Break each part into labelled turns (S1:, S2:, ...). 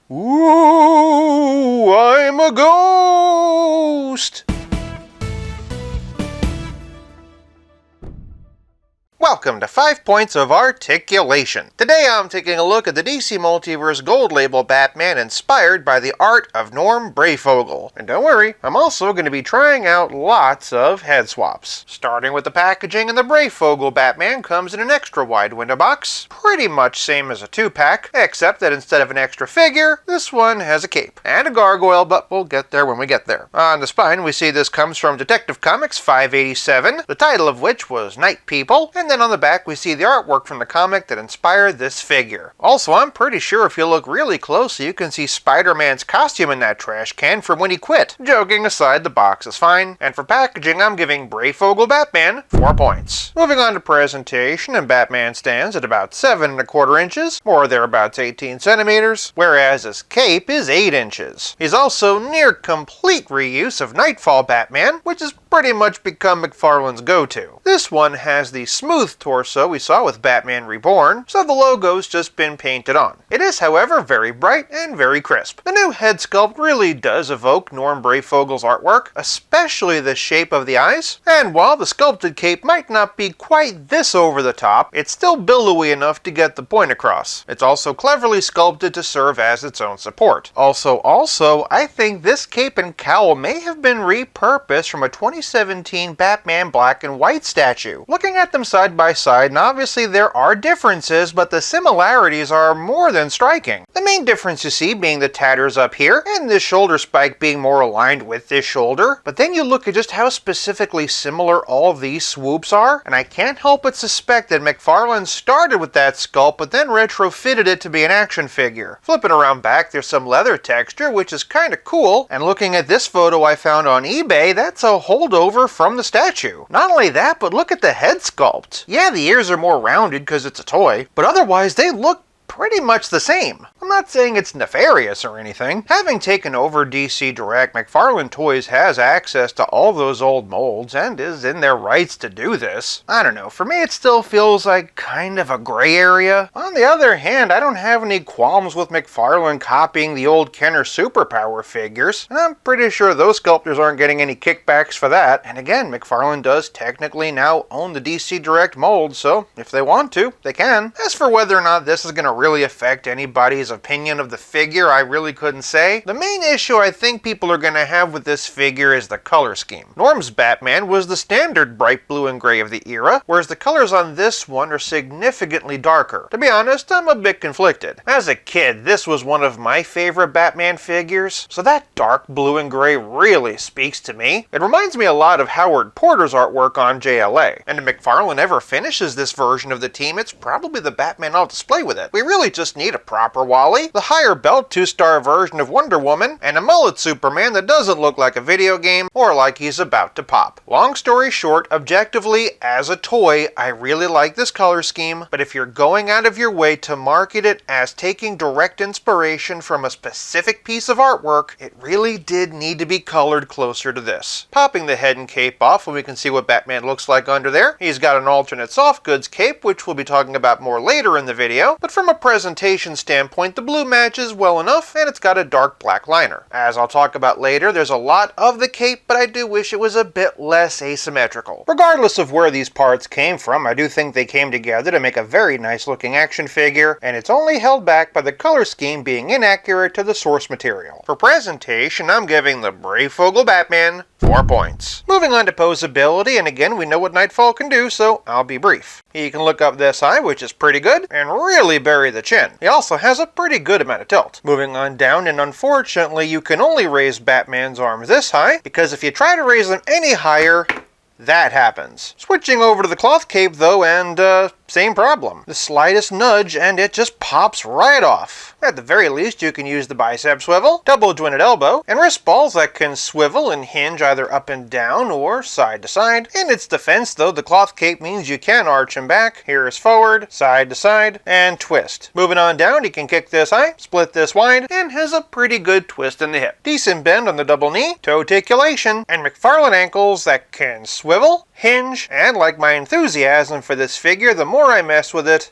S1: Ooh, I'm a ghost! Welcome to 5 Points of Articulation. Today I'm taking a look at the DC Multiverse Gold Label Batman inspired by the art of Norm Breyfogle. And don't worry, I'm also going to be trying out lots of head swaps. Starting with the packaging, and the Breyfogle Batman comes in an extra wide window box. Pretty much same as a 2-pack, except that instead of an extra figure, this one has a cape. And a gargoyle, but we'll get there when we get there. On the spine, we see this comes from Detective Comics 587, the title of which was Night People, and then on the back we see the artwork from the comic that inspired this figure. Also, I'm pretty sure if you look really closely you can see Spider-Man's costume in that trash can from when he quit. Joking aside, the box is fine, and for packaging I'm giving Breyfogle Batman 4 points. Moving on to presentation, and Batman stands at about 7¼ inches, or thereabouts 18 centimeters, whereas his cape is 8 inches. He's also near complete reuse of Nightfall Batman, which has pretty much become McFarlane's go-to. This one has the smooth torso we saw with Batman Reborn, so the logo's just been painted on. It is, however, very bright and very crisp. The new head sculpt really does evoke Norm Breyfogle's artwork, especially the shape of the eyes, and while the sculpted cape might not be quite this over the top, it's still billowy enough to get the point across. It's also cleverly sculpted to serve as its own support. Also, I think this cape and cowl may have been repurposed from a 2017 Batman black and white statue. Looking at them side by side, and obviously there are differences, but the similarities are more than striking. The main difference you see being the tatters up here, and this shoulder spike being more aligned with this shoulder, but then you look at just how specifically similar all of these swoops are, and I can't help but suspect that McFarlane started with that sculpt, but then retrofitted it to be an action figure. Flipping around back, there's some leather texture, which is kinda cool, and looking at this photo I found on eBay, that's a holdover from the statue. Not only that, but look at the head sculpt. Yeah, the ears are more rounded because it's a toy, but otherwise they look pretty much the same. I'm not saying it's nefarious or anything. Having taken over DC Direct, McFarlane Toys has access to all those old molds and is in their rights to do this. I don't know, for me it still feels like kind of a gray area. On the other hand, I don't have any qualms with McFarlane copying the old Kenner Superpower figures, and I'm pretty sure those sculptors aren't getting any kickbacks for that. And again, McFarlane does technically now own the DC Direct mold, so if they want to, they can. As for whether or not this is going to really affect anybody's opinion of the figure, I really couldn't say. The main issue I think people are going to have with this figure is the color scheme. Norm's Batman was the standard bright blue and gray of the era, whereas the colors on this one are significantly darker. To be honest, I'm a bit conflicted. As a kid, this was one of my favorite Batman figures, so that dark blue and gray really speaks to me. It reminds me a lot of Howard Porter's artwork on JLA, and if McFarlane ever finishes this version of the team, it's probably the Batman I'll display with it. We really just need a proper Wally, the higher belt 2-star version of Wonder Woman, and a mullet Superman that doesn't look like a video game or like he's about to pop. Long story short, objectively, as a toy, I really like this color scheme, but if you're going out of your way to market it as taking direct inspiration from a specific piece of artwork, it really did need to be colored closer to this. Popping the head and cape off, and we can see what Batman looks like under there. He's got an alternate soft goods cape, which we'll be talking about more later in the video, but from a presentation standpoint, the blue matches well enough, and it's got a dark black liner. As I'll talk about later, there's a lot of the cape, but I do wish it was a bit less asymmetrical. Regardless of where these parts came from, I do think they came together to make a very nice looking action figure, and it's only held back by the color scheme being inaccurate to the source material. For presentation, I'm giving the Breyfogle Batman 4 points. Moving on to Posability, and again, we know what Nightfall can do, so I'll be brief. He can look up this high, which is pretty good, and really bury the chin. He also has a pretty good amount of tilt. Moving on down, and unfortunately, you can only raise Batman's arms this high, because if you try to raise them any higher, that happens. Switching over to the cloth cape though, and same problem. The slightest nudge and it just pops right off. At the very least, you can use the bicep swivel, double jointed elbow, and wrist balls that can swivel and hinge either up and down or side to side. In its defense though, the cloth cape means you can arch him back. Here is forward, side to side, and twist. Moving on down, you can kick this high, split this wide, and has a pretty good twist in the hip. Decent bend on the double knee, toe articulation, and McFarlane ankles that can swivel, hinge, and like my enthusiasm for this figure, the more I mess with it,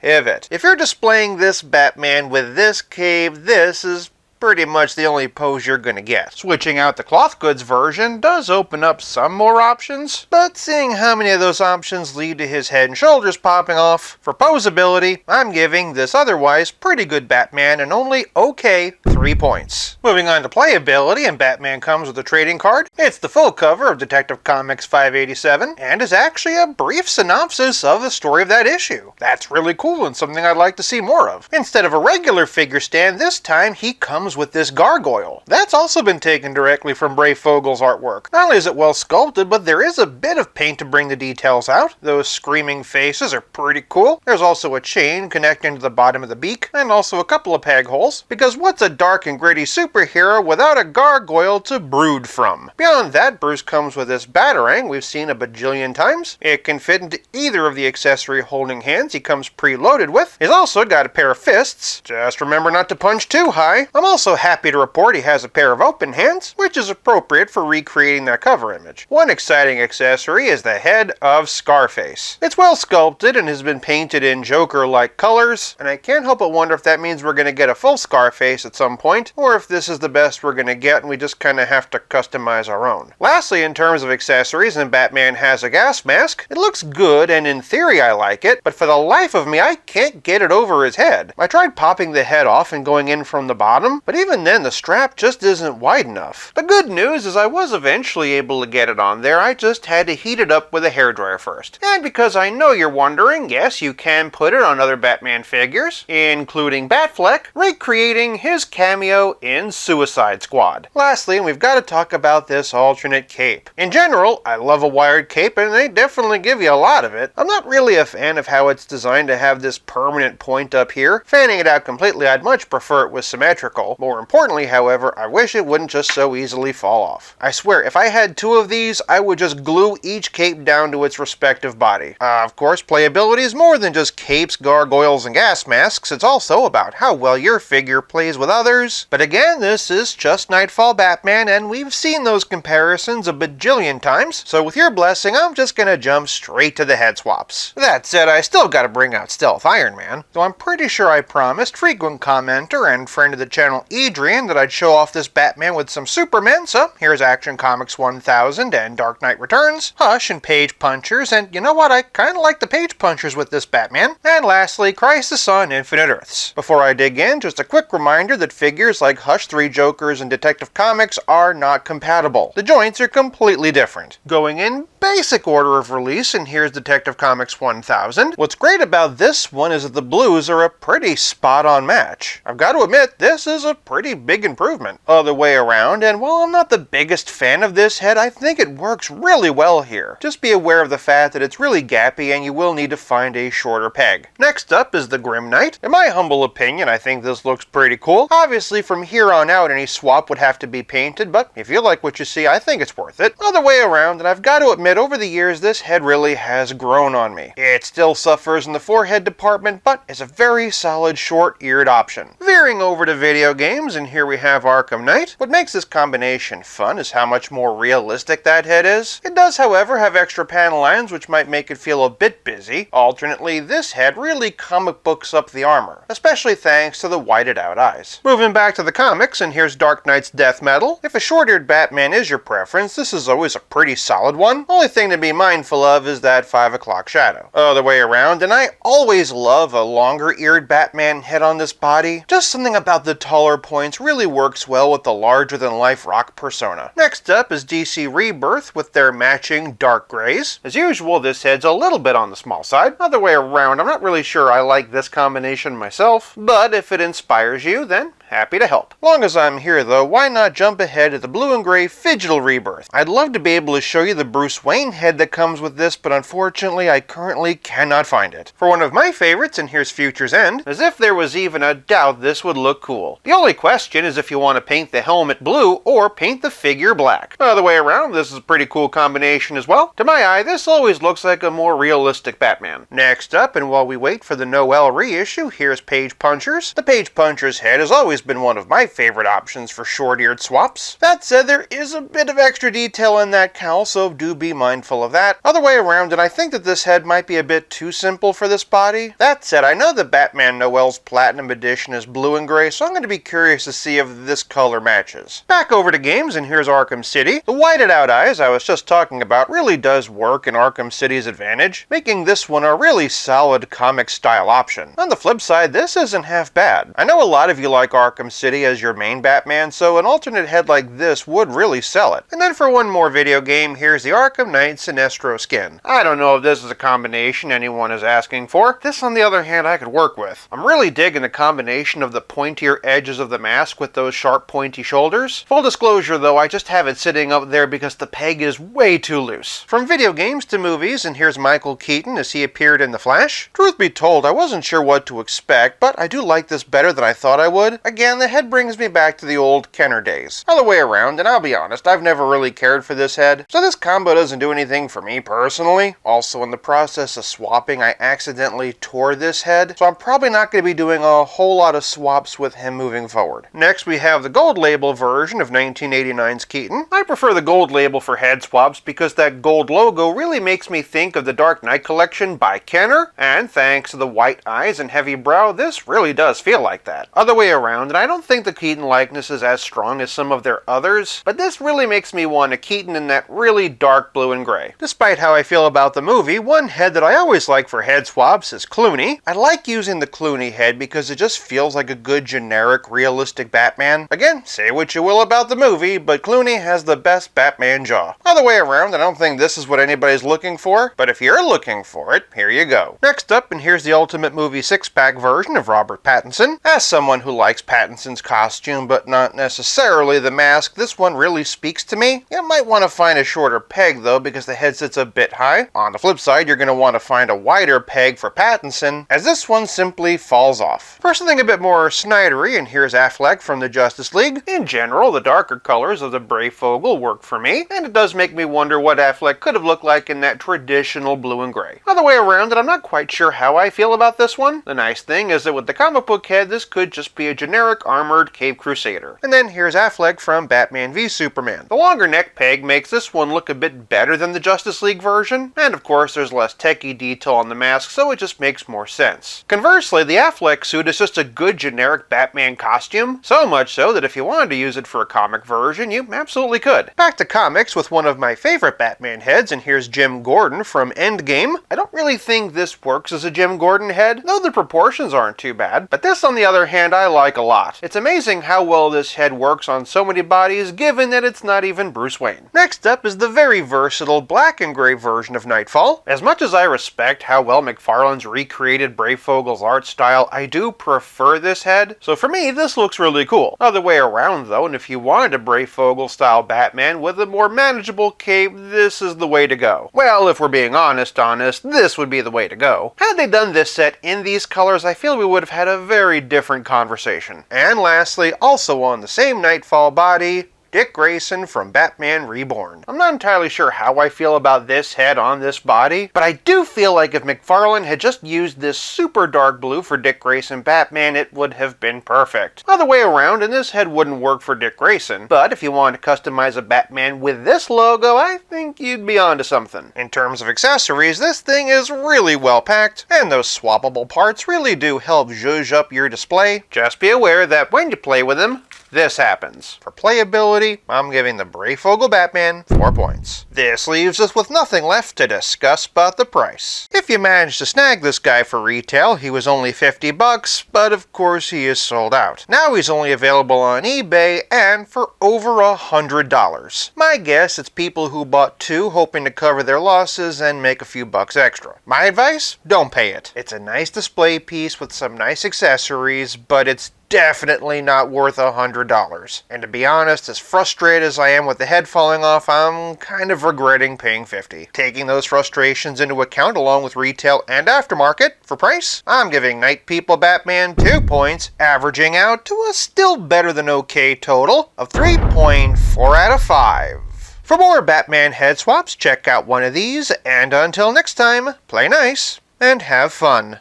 S1: pivot. If you're displaying this Batman with this cape, this is pretty much the only pose you're gonna get. Switching out the cloth goods version does open up some more options, but seeing how many of those options lead to his head and shoulders popping off, for posability, I'm giving this otherwise pretty good Batman an only okay 3 points. Moving on to playability, and Batman comes with a trading card. It's the full cover of Detective Comics 587, and is actually a brief synopsis of the story of that issue. That's really cool and something I'd like to see more of. Instead of a regular figure stand, this time he comes with this gargoyle. That's also been taken directly from Breyfogle's artwork. Not only is it well sculpted, but there is a bit of paint to bring the details out. Those screaming faces are pretty cool. There's also a chain connecting to the bottom of the beak, and also a couple of peg holes, because what's a dark and gritty superhero without a gargoyle to brood from? Beyond that, Bruce comes with this batarang we've seen a bajillion times. It can fit into either of the accessory holding hands he comes preloaded with. He's also got a pair of fists. Just remember not to punch too high. I'm also happy to report he has a pair of open hands, which is appropriate for recreating that cover image. One exciting accessory is the head of Scarface. It's well sculpted and has been painted in Joker-like colors, and I can't help but wonder if that means we're going to get a full Scarface at some point, or if this is the best we're going to get and we just kind of have to customize our own. Lastly, in terms of accessories, and Batman has a gas mask. It looks good, and in theory I like it, but for the life of me I can't get it over his head. I tried popping the head off and going in from the bottom, but even then the strap just isn't wide enough. The good news is I was eventually able to get it on there, I just had to heat it up with a hairdryer first. And because I know you're wondering, yes, you can put it on other Batman figures, including Batfleck, recreating his cameo in Suicide Squad. Lastly, and we've got to talk about this alternate cape. In general, I love a wired cape, and they definitely give you a lot of it. I'm not really a fan of how it's designed to have this permanent point up here. Fanning it out completely, I'd much prefer it was symmetrical. More importantly, however, I wish it wouldn't just so easily fall off. I swear, if I had 2 of these, I would just glue each cape down to its respective body. Of course, playability is more than just capes, gargoyles, and gas masks. It's also about how well your figure plays with others. But again, this is just Nightfall Batman, and we've seen those comparisons a bajillion times, so with your blessing, I'm just gonna jump straight to the head swaps. That said, I still gotta bring out Stealth Iron Man, though I'm pretty sure I promised frequent commenter and friend of the channel Adrian that I'd show off this Batman with some Supermen, so here's Action Comics 1000 and Dark Knight Returns, Hush and Page Punchers, and you know what, I kinda like the Page Punchers with this Batman, and lastly, Crisis on Infinite Earths. Before I dig in, just a quick reminder that figures like Hush 3 Jokers and Detective Comics are not compatible. The joints are completely different. Going in basic order of release, and here's Detective Comics 1000. What's great about this one is that the blues are a pretty spot-on match. I've got to admit, this is a pretty big improvement. Other way around, and while I'm not the biggest fan of this head, I think it works really well here. Just be aware of the fact that it's really gappy and you will need to find a shorter peg. Next up is the Grim Knight. In my humble opinion, I think this looks pretty cool. Obviously, from here on out, any swap would have to be painted, but if you like what you see, I think it's worth it. Other way around, and I've got to admit, over the years, this head really has grown on me. It still suffers in the forehead department, but is a very solid short-eared option. Veering over to video games, and here we have Arkham Knight. What makes this combination fun is how much more realistic that head is. It does, however, have extra panel lines, which might make it feel a bit busy. Alternately, this head really comic books up the armor, especially thanks to the whited out eyes. Moving back to the comics, and here's Dark Knight's Death Metal. If a short-eared Batman is your preference, this is always a pretty solid one. Only thing to be mindful of is that 5 o'clock shadow. Other way around, and I always love a longer-eared Batman head on this body. Just something about the taller points really works well with the larger-than-life rock persona. Next up is DC Rebirth with their matching dark grays. As usual, this head's a little bit on the small side. Other way around, I'm not really sure I like this combination myself, but if it inspires you, then happy to help. Long as I'm here though, why not jump ahead to the blue and gray Phygital Rebirth? I'd love to be able to show you the Bruce Wayne head that comes with this, but unfortunately I currently cannot find it. For one of my favorites, and here's Future's End, as if there was even a doubt this would look cool. The only question is if you want to paint the helmet blue or paint the figure black. Other way around, this is a pretty cool combination as well. To my eye, this always looks like a more realistic Batman. Next up, and while we wait for the Noel reissue, here's Page Punchers. The Page Puncher's head has always been one of my favorite options for short-eared swaps. That said, there is a bit of extra detail in that cowl, so do be mindful of that. Other way around, and I think that this head might be a bit too simple for this body. That said, I know that Batman Noel's Platinum Edition is blue and gray, so I'm going to be curious to see if this color matches. Back over to games, and here's Arkham City. The whited out eyes I was just talking about really does work in Arkham City's advantage, making this one a really solid comic-style option. On the flip side, this isn't half bad. I know a lot of you like Arkham City as your main Batman, so an alternate head like this would really sell it. And then for one more video game, here's the Arkham Knight Sinestro skin. I don't know if this is a combination anyone is asking for. This, on the other hand, I could work with. I'm really digging the combination of the pointier edges of the mask with those sharp pointy shoulders. Full disclosure though, I just have it sitting up there because the peg is way too loose. From video games to movies, and here's Michael Keaton as he appeared in The Flash. Truth be told, I wasn't sure what to expect, but I do like this better than I thought I would. Again, the head brings me back to the old Kenner days. Other way around, and I'll be honest, I've never really cared for this head, so this combo doesn't do anything for me personally. Also, in the process of swapping, I accidentally tore this head, so I'm probably not going to be doing a whole lot of swaps with him moving forward. Next, we have the gold label version of 1989's Keaton. I prefer the gold label for head swaps because that gold logo really makes me think of the Dark Knight collection by Kenner, and thanks to the white eyes and heavy brow, this really does feel like that. Other way around, and I don't think the Keaton likeness is as strong as some of their others, but this really makes me want a Keaton in that really dark blue and gray. Despite how I feel about the movie, one head that I always like for head swaps is Clooney. I like using the Clooney head because it just feels like a good generic realistic Batman. Again, say what you will about the movie, but Clooney has the best Batman jaw. Other way around, I don't think this is what anybody's looking for, but if you're looking for it, here you go. Next up, and here's the Ultimate Movie 6-pack version of Robert Pattinson. As someone who likes Pattinson's costume, but not necessarily the mask, this one really speaks to me. You might want to find a shorter peg though, because the head sits a bit high. On the flip side, you're going to want to find a wider peg for Pattinson, as this one simply falls off. For something a bit more Snydery, and here's Affleck from the Justice League. In general, the darker colors of the Breyfogle work for me, and it does make me wonder what Affleck could have looked like in that traditional blue and gray. Other way around, and I'm not quite sure how I feel about this one. The nice thing is that with the comic book head, this could just be a generic armored Cape Crusader. And then here's Affleck from Batman v Superman. The longer neck peg makes this one look a bit better than the Justice League version, and of course there's less techie detail on the mask, so it just makes more sense. Conversely, the Affleck suit is just a good generic Batman costume, so much so that if you wanted to use it for a comic version, you absolutely could. Back to comics with one of my favorite Batman heads, and here's Jim Gordon from Endgame. I don't really think this works as a Jim Gordon head, though the proportions aren't too bad, but this on the other hand I like a lot. It's amazing how well this head works on so many bodies, given that it's not even Bruce Wayne. Next up is the very versatile black and gray version of Nightfall. As much as I respect how well McFarlane's recreated Breyfogle's art style, I do prefer this head, so for me this looks really cool. Other way around though, and if you wanted a Breyfogle style Batman with a more manageable cape, this is the way to go. Well, if we're being honest, this would be the way to go. Had they done this set in these colors, I feel we would have had a very different conversation. And lastly, also on the same Nightfall body, Dick Grayson from Batman Reborn. I'm not entirely sure how I feel about this head on this body, but I do feel like if McFarlane had just used this super dark blue for Dick Grayson Batman, it would have been perfect. Other way around, and this head wouldn't work for Dick Grayson, but if you wanted to customize a Batman with this logo, I think you'd be onto something. In terms of accessories, this thing is really well packed, and those swappable parts really do help zhuzh up your display. Just be aware that when you play with them, this happens. For playability, I'm giving the Breyfogle Batman 4 points. This leaves us with nothing left to discuss but the price. If you managed to snag this guy for retail, he was only $50, but of course he is sold out. Now he's only available on eBay and for over $100. My guess it's people who bought two hoping to cover their losses and make a few bucks extra. My advice? Don't pay it. It's a nice display piece with some nice accessories, but it's definitely not worth $100. And to be honest, as frustrated as I am with the head falling off, I'm kind of regretting paying $50. Taking those frustrations into account along with retail and aftermarket for price, I'm giving Night People Batman 2 points, averaging out to a still better than okay total of 3.4 out of 5. For more Batman head swaps, check out one of these, and until next time, play nice and have fun.